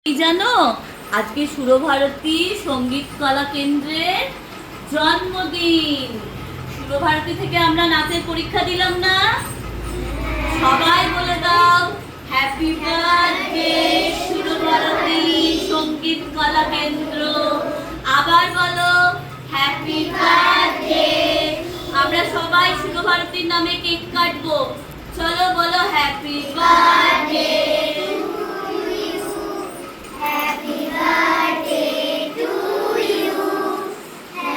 কি জানো, আজকে সুরভারতী সঙ্গীত কলা কেন্দ্রের জন্মদিন। সুরভারতী থেকে আমরা নাচের পরীক্ষা দিলাম না? সবাই বলে দাও হ্যাপি বার্থডে সুরভারতী সঙ্গীত কলা কেন্দ্র। আবার বলো হ্যাপি বার্থডে। আমরা সবাই সুরভারতীর নামে কেক কাটবো। চলো বলো happy birthday. Happy birthday to you.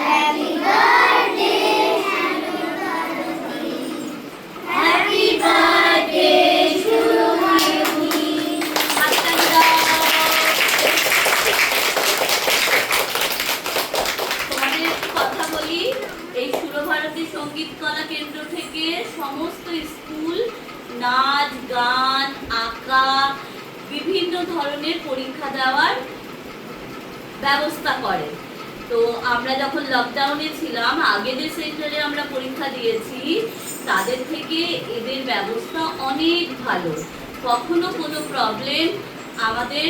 Happy birthday, happy birthday to you. তোমাদের একটু কথা বলি। এই সুরভারতী সঙ্গীত কলা কেন্দ্র থেকে সমস্ত স্কুল নাচ গান আঁকা বিভিন্ন ধরনের পরীক্ষা দেওয়ার ব্যবস্থা করে। তো আমরা যখন লকডাউনে ছিলাম, আগে যে সেন্টারে আমরা পরীক্ষা দিয়েছি তাদের থেকে এদের ব্যবস্থা অনেক ভালো। কখনো কোনো প্রবলেম আমাদের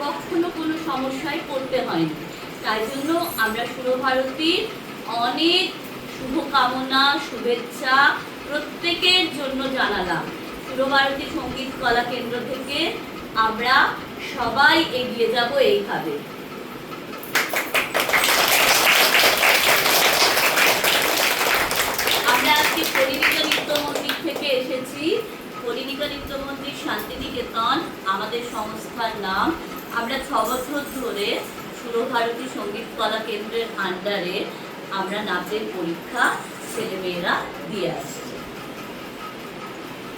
কখনো কোনো সমস্যায় পড়তে হয়নি। তাই জন্য আমরা সুরভারতীর অনেক শুভকামনা শুভেচ্ছা প্রত্যেকের জন্য জানালাম। সুরভারতী সঙ্গীত কলা কেন্দ্র থেকে আমরা সবাই এগিয়ে যাব এইভাবে। আমরা আজকে পরিণীতা নৃত্য মন্দির থেকে এসেছি। পরিণীতা নৃত্য মন্দির শান্তিনিকেতন আমাদের সংস্থার নাম। আমরা 6 বছর ধরে সুরভারতী সঙ্গীত কলা কেন্দ্রের আন্ডারে আমরা নাচের পরীক্ষা ছেলেমেয়েরা দিয়ে আসি।